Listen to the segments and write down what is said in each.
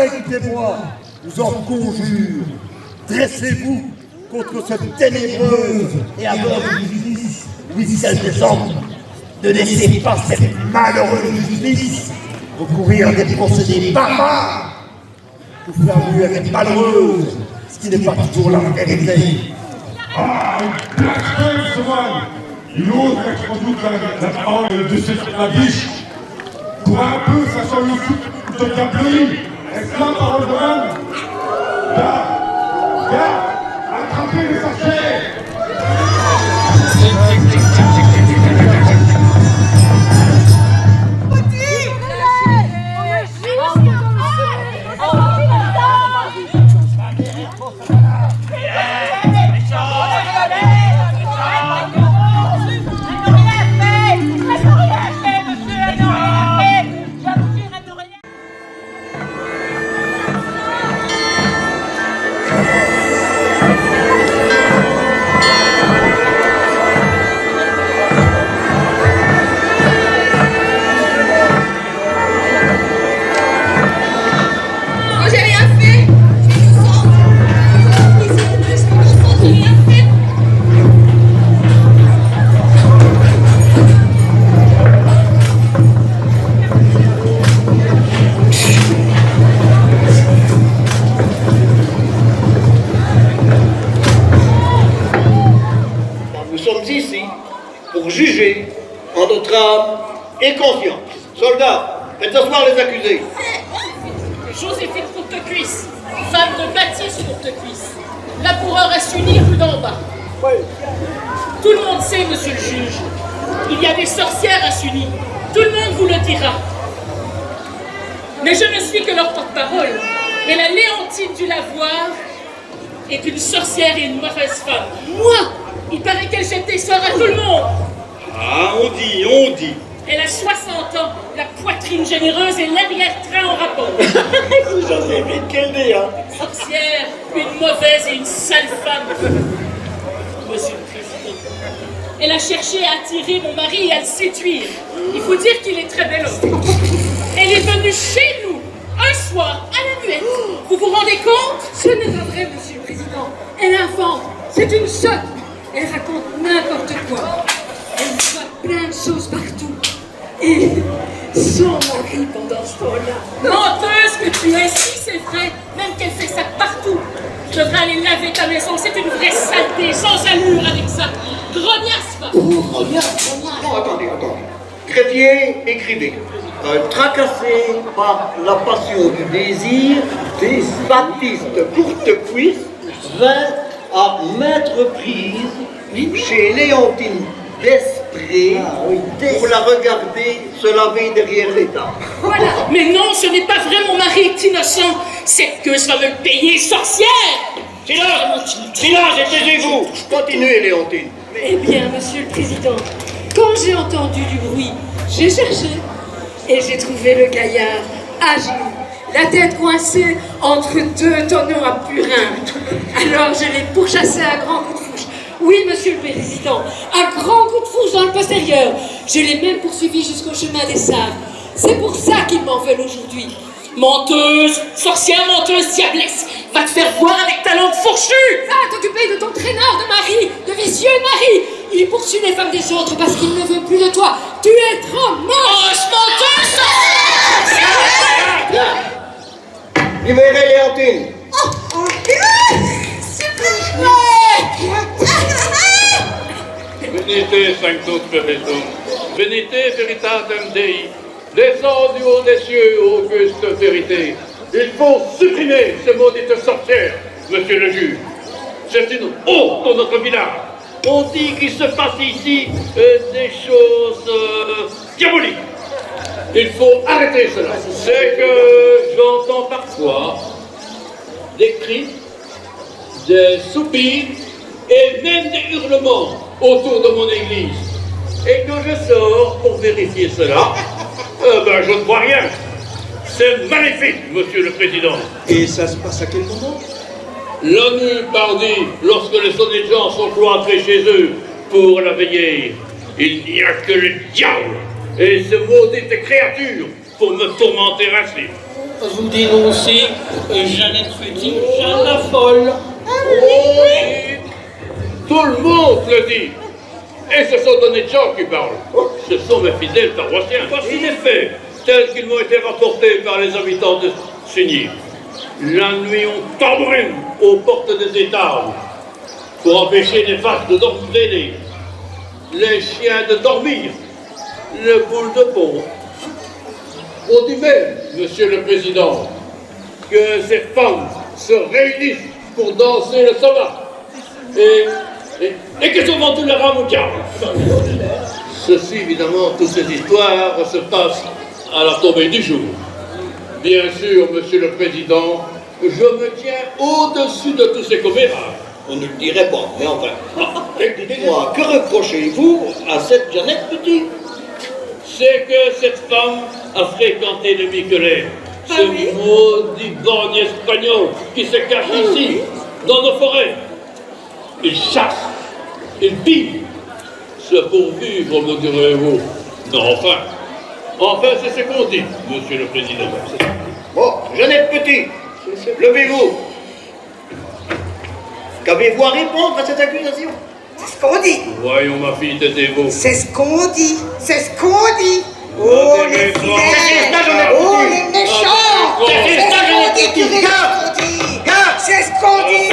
écoutez-moi, vous en conjure, dressez-vous contre cette ténébreuse et aveugle justice, oui, celle des hommes. Ne laissez pas cette malheureuse justice recourir à des procédés barbares pour faire mieux avec malheureuse, ce qui n'est pas toujours la vérité. Ah, blasphème, ce moine! Il ose mettre en doute la parole de cette biche. Pour un peu, ça soit le foot de diablerie. Est-ce la parole de l'homme? Viens, attrapez les sorciers! Pour juger en notre âme et conscience. Soldats, faites asseoir les accusés. Joséphine Courtecuisse, femme de Baptiste Courtecuisse, laboureur à Sully, rue d'en bas. Tout le monde sait, monsieur le juge, il y a des sorcières à Sully. Tout le monde vous le dira. Mais je ne suis que leur porte-parole. Mais la Léontine du Lavoir est une sorcière et une mauvaise femme. Moi, il paraît qu'elle jette des sorts à tout le monde. Ah, on dit. Elle a 60 ans, la poitrine généreuse et l'arrière-train en rapport. C'est Joséphine qu'elle dit, hein. Sorcière, une mauvaise et une sale femme. Monsieur le Président, elle a cherché à attirer mon mari et à le séduire. Il faut dire qu'il est très bel homme. Elle est venue chez nous, un soir, à la muette. Vous vous rendez compte? Ce n'est pas vrai, Monsieur le Président. Elle invente. C'est une sotte. Elle raconte n'importe quoi. Elle voit plein de choses partout. Et son mari pendant ce temps-là. Menteuse que tu es, si c'est vrai, même qu'elle fait ça partout. Je devrais aller laver ta maison, c'est une vraie saleté, sans allure avec ça. Grognasse, va. Non, attendez. Chrétien, écrivez. Tracassé par la passion du désir, des Baptiste Courtecuisse vint à maintes reprises chez Léontine Desprez pour la regarder se laver derrière les tables. Voilà. Mais non, ce n'est pas vrai, mon mari est innocent. Cette queuse va me le payer, sorcière. Silence et taisez-vous. Continuez, Léontine. Eh bien, Monsieur le Président, quand j'ai entendu du bruit, j'ai cherché et j'ai trouvé le gaillard à genoux, la tête coincée entre deux tonneaux à purin. Alors je l'ai pourchassé à grands coups de fourche. Oui, Monsieur le Président, à grands coups de fourche dans le postérieur. Je l'ai même poursuivi jusqu'au chemin des sables. C'est pour ça qu'ils m'en veulent aujourd'hui. Menteuse, sorcière, menteuse, diablesse, va te faire voir avec ta langue fourchue. Va t'occuper de ton traîneur de mari, de vicieux mari. Il poursuit les femmes des autres parce qu'il ne veut plus de toi. Tu es trop moche, menteuse. Libérez Léontine. Venite sanctus perpetuum, venite veritatem Dei, descends du haut des cieux, auguste vérité. Il faut supprimer ce maudite sorcière, monsieur le juge. C'est une honte dans notre village. On dit qu'il se passe ici des choses diaboliques. Il faut arrêter cela. C'est que j'entends parfois des cris, des soupirs et même des hurlements autour de mon église. Et quand je sors pour vérifier cela, je ne vois rien. C'est maléfique, monsieur le président. Et ça se passe à quel moment? L'ONU pardi, lorsque les honnêtes gens sont cloîtrés chez eux pour la veiller. Il n'y a que le diable et ce maudite créature pour me tourmenter ainsi. vous dénoncez Jeannette Petit, Jeanne la folle. Oui. Tout le monde le dit. Et ce sont d'honnêtes gens qui parlent. Ce sont mes fidèles paroissiens. Voici les faits, tels qu'ils m'ont été rapportés par les habitants de Signy. La nuit, on tambourine aux portes des étables pour empêcher les vaches de dormir, les chiens de dormir, les boules de pont. On dit même, Monsieur le Président, que ces femmes se réunissent pour danser le sabbat et qu'elles ont vendu leur âme au diable. Ceci, évidemment, toutes ces histoires se passent à la tombée du jour. Bien sûr, Monsieur le Président, je me tiens au-dessus de tous ces commérages. On ne le dirait pas, mais enfin. Dites-moi, que reprochez-vous à cette Jeannette Petit? C'est que cette femme a fréquenté le Miquelais, ce maudit borgne espagnol qui se cache ici, dans nos forêts. Il chasse, il pille. C'est pour vivre, me direz-vous. Non, enfin, c'est ce qu'on dit, Monsieur le Président. Bon, Jeannette Petit, levez-vous. Qu'avez-vous à répondre à cette accusation? C'est ce qu'on dit. Voyons, ma fille, taisez-vous. C'est ce qu'on dit. C'est ce qu'on dit. Oh, les fidèles. Oh, les méchants. C'est ce qu'on dit, curé. C'est ce qu'on dit.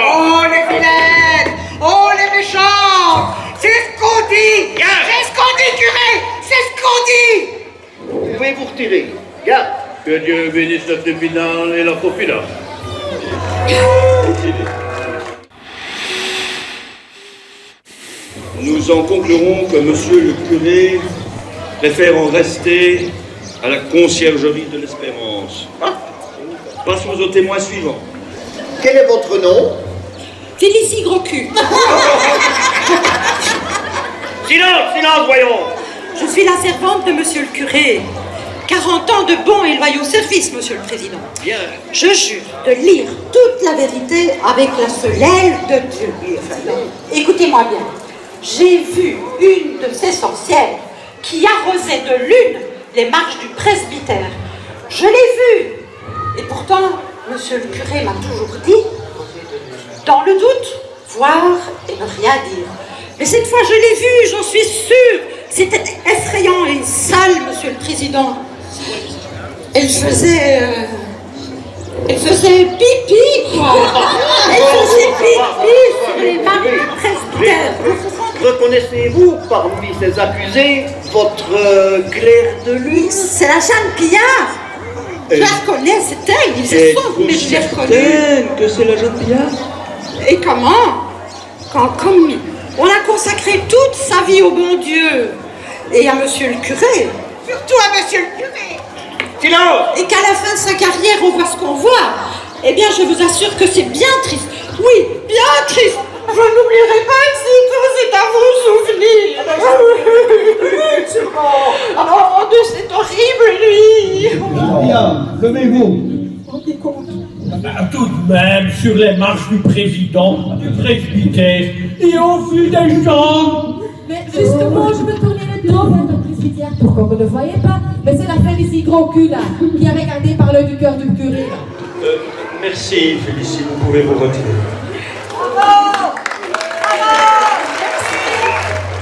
Oh, les fidèles. Oh, les méchants. C'est ce qu'on dit. C'est ce qu'on dit, curé. C'est ce qu'on dit. Vous pouvez vous retirer. Garde. Que Dieu bénisse le tribunal et la populace. Nous en conclurons que monsieur le curé préfère en rester à la conciergerie de l'Espérance. Passons au témoin suivant. Quel est votre nom? Félicie Gros-Cul. Silence, voyons. Je suis la servante de monsieur le curé. 40 ans de bons et loyaux services, monsieur le président. Bien. Je jure de lire toute la vérité avec la seule aile de Dieu. Écoutez-moi bien. J'ai vu une de ces sorcières qui arrosait de lune les marches du presbytère. Je l'ai vue. Et pourtant, monsieur le curé m'a toujours dit, dans le doute, voir et ne rien dire. Mais cette fois, je l'ai vue, j'en suis sûre. C'était effrayant et sale, monsieur le président. Elle faisait pipi, quoi. Elle faisait pipi sur les marches du presbytère. Reconnaissez-vous parmi ces accusés votre Claire de Lune? C'est la Jeanne Pillard. Je la reconnais, c'est elle, ils se sont, mais je l'ai reconnue. Que c'est la jeune Pillard? Et comment? Comme on a consacré toute sa vie au bon Dieu et à monsieur le curé. Surtout à monsieur le curé. Silence. Et qu'à la fin de sa carrière, on voit ce qu'on voit. Eh bien, je vous assure que c'est bien triste. Oui, bien triste. Je n'oublierai pas c'est à vous souvenir. Oh Dieu, c'est horrible, lui. Bien, levez-vous. Tout de même, sur les marches du président, du presbytère, et au vu des gens. Mais justement, je me tournais maintenant vers le presbytère pour qu'on ne le voyait pas. Mais c'est la Félicie Gros-Cul, là, qui a regardé par l'œil du cœur du curé, là. Merci, Félicie, vous pouvez vous retirer.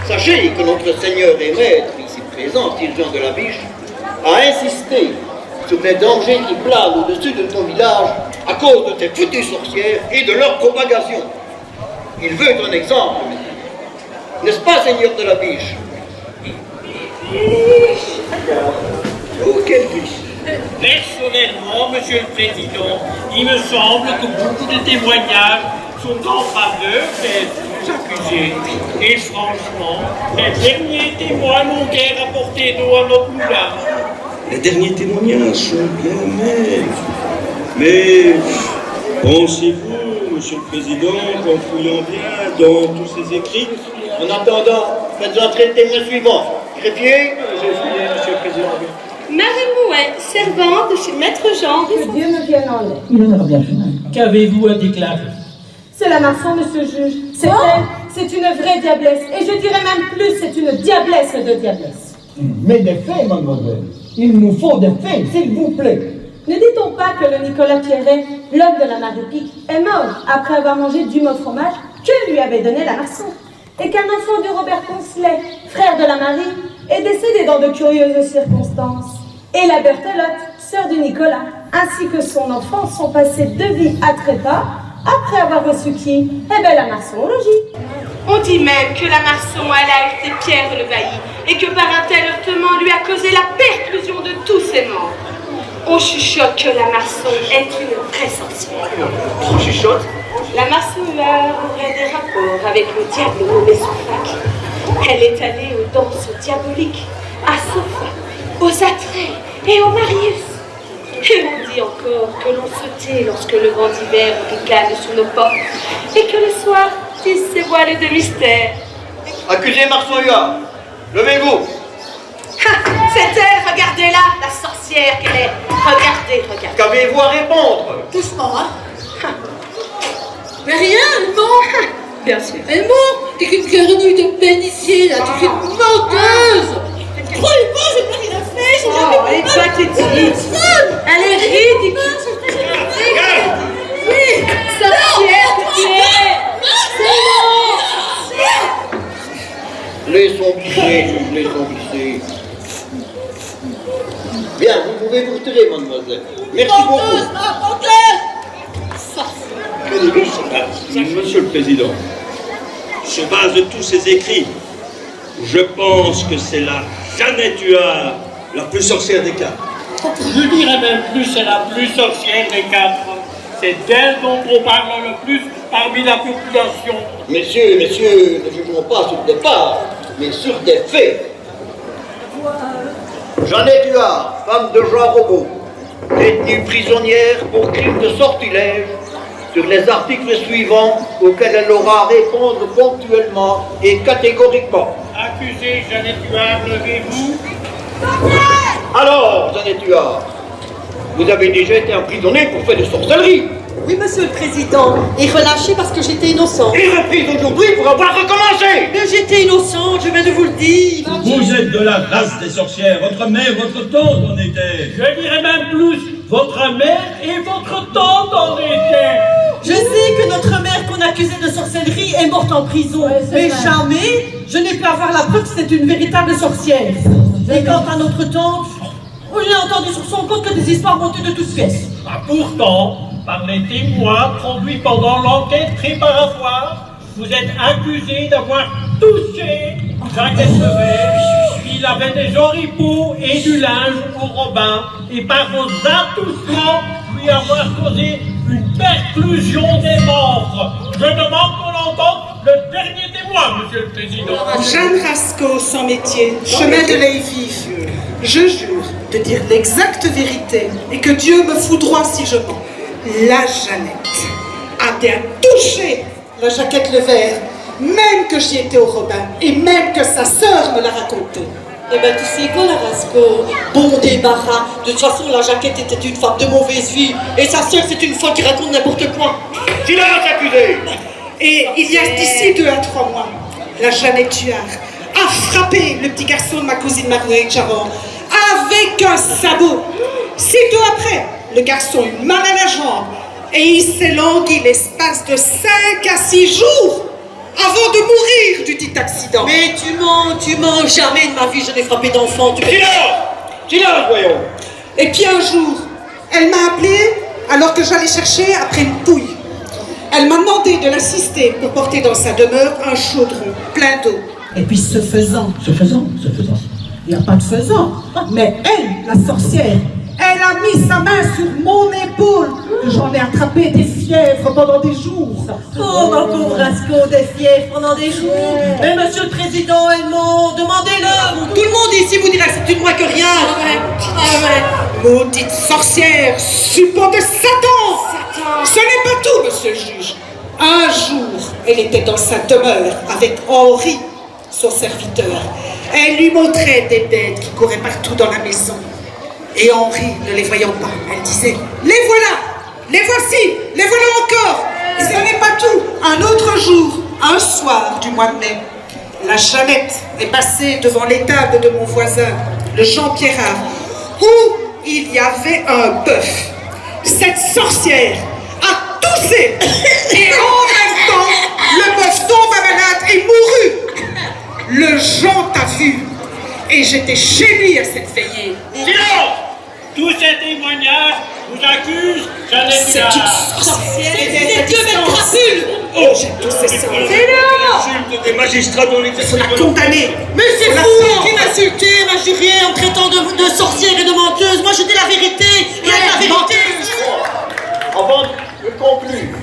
Sachez que notre Seigneur et Maître, ici présent, Sylvain de la Biche, a insisté sur les dangers qui planent au-dessus de ton village à cause de ces foutues sorcières et de leur propagation. Il veut un exemple. N'est-ce pas, Seigneur de la Biche? Oh, quelle biche! Personnellement, Monsieur le Président, il me semble que beaucoup de témoignages sont en faveur des accusés. Et franchement, les derniers témoins n'ont guère apporté d'eau à notre moulin. Les derniers témoignages sont bien maigres. Mais pensez-vous, Monsieur le Président, qu'en fouillant bien dans tous ces écrits... En attendant, faites entrer le témoin suivant. Greffier? J'ai fouillé, Monsieur le Président. Marie Mouet, servante de chez Maître Jean. Que Dieu me vienne en l'aide. Il en revient jamais. Qu'avez-vous à déclarer? C'est la Marsan, monsieur le juge. C'est elle, c'est une vraie diablesse. Et je dirais même plus, c'est une diablesse de diablesse. Mais des faits, mademoiselle. Il nous faut des faits, s'il vous plaît. Ne dit-on pas que le Nicolas Pierret, l'homme de la Marie-Pique, est mort après avoir mangé du mot fromage que lui avait donné la Marson, et qu'un enfant de Robert Poncelet, frère de la Marie, est décédé dans de curieuses circonstances, et la Berthelotte, sœur du Nicolas, ainsi que son enfant sont passés de vie à trépas après avoir reçu qui? Eh bien la Marson au logis. On dit même que la Marson, elle a été Pierre le Bailli, et que par un tel heurtement lui a causé la perclusion de tous ses membres. On chuchote que la Marson est une vraie sorcière. On chuchote? La Marsouilleur aurait des rapports avec le diable nommé Sophacle. Elle est allée aux danses diaboliques, à Sopha, aux attraits et aux Marius. Et on dit encore que l'on se tait lorsque le vent d'hiver ricane sous nos portes, et que le soir tisse ses voiles de mystère. Accusé Marsouillard, levez-vous. C'est elle, regardez-la, la sorcière qu'elle est. Regardez, regardez. Qu'avez-vous à répondre? Doucement, hein. Mais rien, elle ment. Bien sûr. Elle ment. T'es qu'une cornue de bénitier, là. Tu es une menteuse. Croyez-moi, je n'ai rien fait. J'ai jamais Elle est pathétique. Elle est ridicule. Oui, sorcière que tu es. Laissons glisser, laissons glisser. Bien, vous pouvez vous retirer, mademoiselle. Merci beaucoup. Monsieur le Président, sur base de tous ces écrits, je pense que c'est la Jeannette Huard, la plus sorcière des quatre. Je dirais même plus, c'est la plus sorcière des quatre. C'est d'elle dont on parle le plus parmi la population. Messieurs, ne jugerons pas sur le départ, mais sur des faits. Jeannette Huard, femme de Jean Robot, détenue prisonnière pour crime de sortilège, sur les articles suivants auxquels elle aura à répondre ponctuellement et catégoriquement. Accusé Jeannette Huard, levez-vous. Alors, Jeannette Huard, vous avez déjà été emprisonnée pour fait de sorcellerie. Oui, monsieur le président, et relâché parce que j'étais innocent. Et reprise aujourd'hui pour avoir recommencé. Mais j'étais innocente, je viens de vous le dire. Vous êtes de la race des sorcières, votre mère, votre tante en était. Je dirais même plus, votre mère et votre tante en étaient. Je sais que notre mère qu'on accusait de sorcellerie est morte en prison, mais jamais je n'ai pu avoir la preuve que c'est une véritable sorcière. Et quant à notre tante, j'ai entendu sur son compte que des histoires montées de toutes pièces. Ah, pourtant, par les témoins produits pendant l'enquête préparatoire, vous êtes accusé d'avoir touché Jacquette Levert. Il avait des oripeaux et du linge au robin, et par vos attouchements, lui avoir causé une perclusion des membres. Je demande qu'on entende le dernier témoin, monsieur le président. Jeanne Rasco, sans métier, chemin de l'Aille-Vif. Je jure de dire l'exacte vérité et que Dieu me foudroie si je mens. La Jeannette a bien touché la Jacquette Levert, même que j'y étais au Robin et même que sa sœur me l'a raconté. Eh ben tu sais quoi, la Rasco? Bon débarras. De toute façon, la Jacquette était une femme de mauvaise vie. Et sa sœur, c'est une folle qui raconte n'importe quoi. Silence, accusé! Et il y a d'ici 2 à 3 mois, la Jeannette Huard a frappé le petit garçon de ma cousine Marguerite Charon avec un sabot. Sitôt après, le garçon eut mal à la jambe et il s'est langui l'espace de 5 à 6 jours avant de mourir du dit accident. Mais tu mens, jamais de ma vie je n'ai frappé d'enfant. Silence, voyons. Et puis un jour, elle m'a appelé alors que j'allais chercher après une pouille. Elle m'a demandé de l'assister pour porter dans sa demeure un chaudron plein d'eau. Et puis ce faisant, il n'y a pas de faisant, mais elle, la sorcière, elle a mis sa main sur mon épaule. J'en ai attrapé des fièvres pendant des jours. Oh, ma pauvre Rasco, des fièvres pendant des jours. Mais monsieur le président, elles m'ont demandé-le. Tout le monde ici vous dirait que c'est une moins que rien. Maudite sorcière, suppôt de Satan. Ce n'est pas tout, monsieur le juge. Un jour, elle était dans sa demeure avec Henri, son serviteur. Elle lui montrait des bêtes qui couraient partout dans la maison. Et Henri, ne les voyant pas, elle disait « Les voilà! Les voici! Les voilà encore !» Et ce n'est pas tout. Un autre jour, un soir du mois de mai, la Jeannette est passée devant l'étable de mon voisin, le Jean Pierrard, où il y avait un bœuf. Cette sorcière a toussé et en même temps, le bœuf tomba malade et mourut. Le Jean t'a vu et j'étais chez lui à cette veillée. Silence! Tous ces témoignages vous accusent d'un C'est une sorcière. C'est Dieu mes crapules. Oh, j'ai toussé ça. C'est l'insulte des magistrats dont l'exercice On l'a condamné. Mais c'est vous qui m'insultez, ma jurée, en traitant de sorcière et de menteuse. Moi, je dis la vérité. Rien que la vérité. Avant de conclure,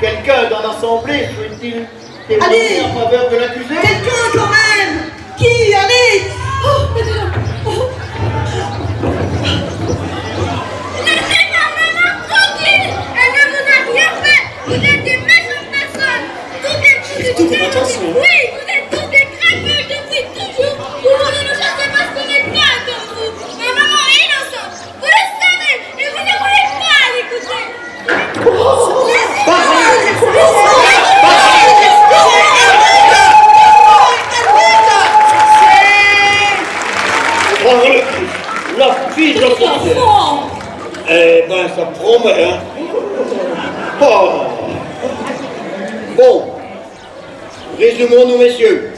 quelqu'un dans l'Assemblée souhaite-t-il témoigner en faveur de l'accusé? Quelqu'un quand même. Qui? Allez. Laissez ma maman tranquille. Elle ne vous a rien fait. Vous êtes des méchantes personnes. Oui, vous êtes tous des crapules depuis toujours. Vous voulez nous chasser parce qu'on n'est pas comme vous. Ma maman est innocente. Vous le savez et vous ne voulez pas l'écouter. La fille de sorcière. Eh ben, ça promet, hein. Oh. Bon, résumons-nous, messieurs.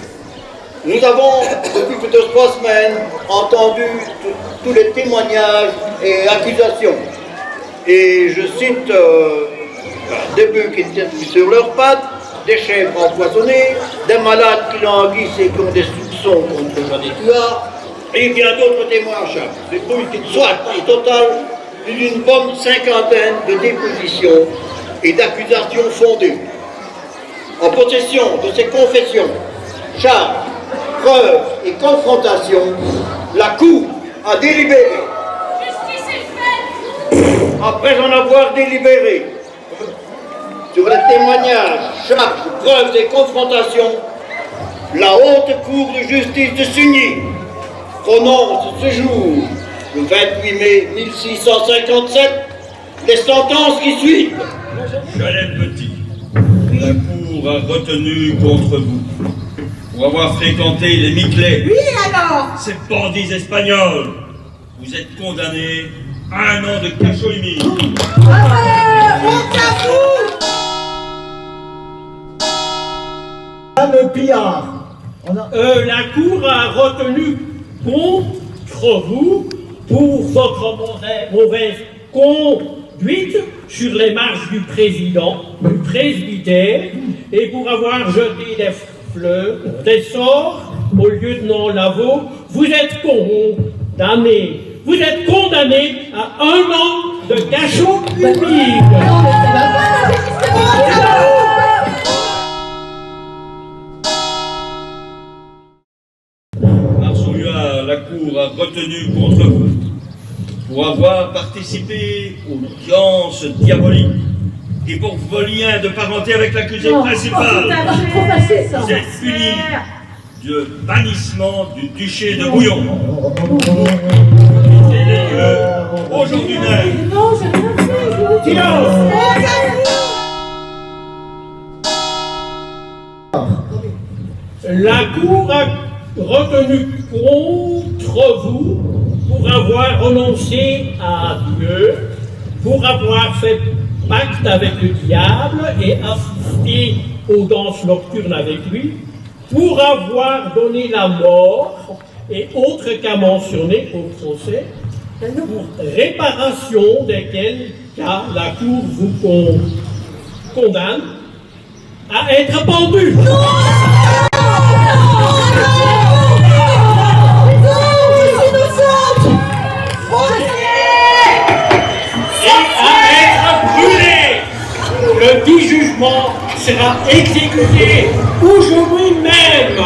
Nous avons, depuis plus de 3 semaines, entendu tous les témoignages et accusations. Et je cite des bœufs qui ne tiennent plus sur leurs pattes, des chèvres empoisonnées, des malades qui languissent et qui ont des soupçons contre Jean Tuard, et bien d'autres témoignages. Soit, au total, plus d'une bonne cinquantaine de dépositions et d'accusations fondées. En possession de ces confessions, charges, preuves et confrontations, la Cour a délibéré. Après en avoir délibéré sur les témoignages, charges, preuves et confrontations, la Haute Cour de justice de Sugny prononce ce jour, le 28 mai 1657, les sentences qui suivent. Chalet Petit, la Cour a retenu contre vous pour avoir fréquenté les Miclets. Oui, alors. Ces bandits espagnols. Vous êtes condamnés à 1 an de cachot humide. Le pillard. La Cour a retenu contre vous pour votre mauvaise conduite sur les marches du président, du presbytère, et pour avoir jeté des fleurs, des sorts au lieutenant Lavaux. Vous êtes condamné. Vous êtes condamné à 1 an de cachot humide. La Cour a retenu contre vous pour avoir participé aux audiences diaboliques et pour vos liens de parenté avec l'accusé principal. Vous êtes puni de bannissement du duché de Bouillon. Quittez les lieux aujourd'hui même. La Cour a retenu contre vous pour avoir renoncé à Dieu, pour avoir fait pacte avec le diable et assisté aux danses nocturnes avec lui, pour avoir donné la mort et autres cas mentionnés au procès, pour réparation desquels cas la Cour vous condamne à être pendu. Le dit jugement sera exécuté aujourd'hui même.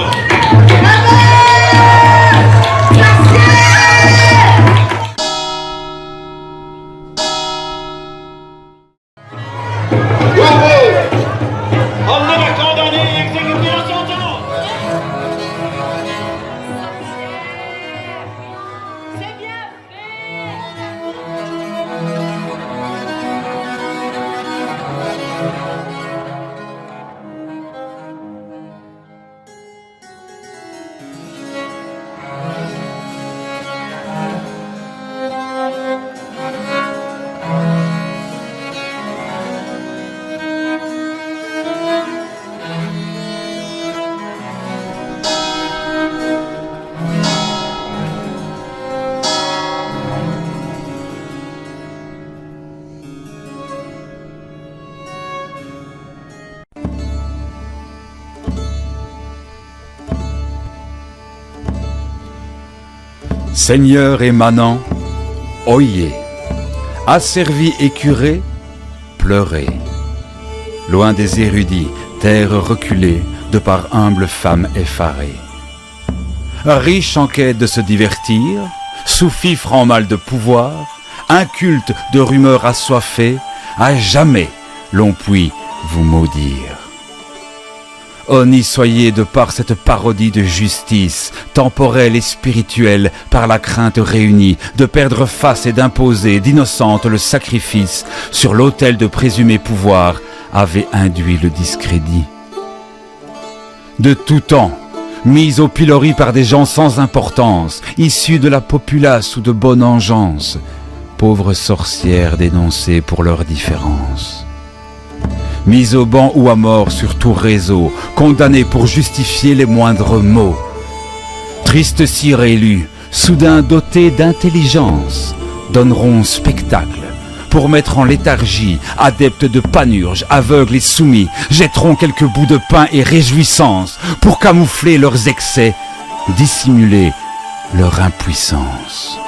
Seigneur et manant, oyez. Asservis et curés, pleurez. Loin des érudits, terre reculée, de par humbles femmes effarées. Riches en quête de se divertir, sous-fifres en mal de pouvoir, incultes de rumeurs assoiffées, à jamais l'on puisse vous maudire. Honni soyez de par cette parodie de justice, temporelle et spirituelle, par la crainte réunie, de perdre face et d'imposer d'innocente le sacrifice, sur l'autel de présumé pouvoir, avait induit le discrédit. De tout temps, mise au pilori par des gens sans importance, issus de la populace ou de bonne engeance, pauvres sorcières dénoncées pour leur différence. Mise au banc ou à mort sur tout réseau, condamnée pour justifier les moindres mots. Triste cire élue, soudain dotée d'intelligence, donneront spectacle pour mettre en léthargie, adeptes de panurge, aveugles et soumis, jetteront quelques bouts de pain et réjouissance pour camoufler leurs excès, dissimuler leur impuissance.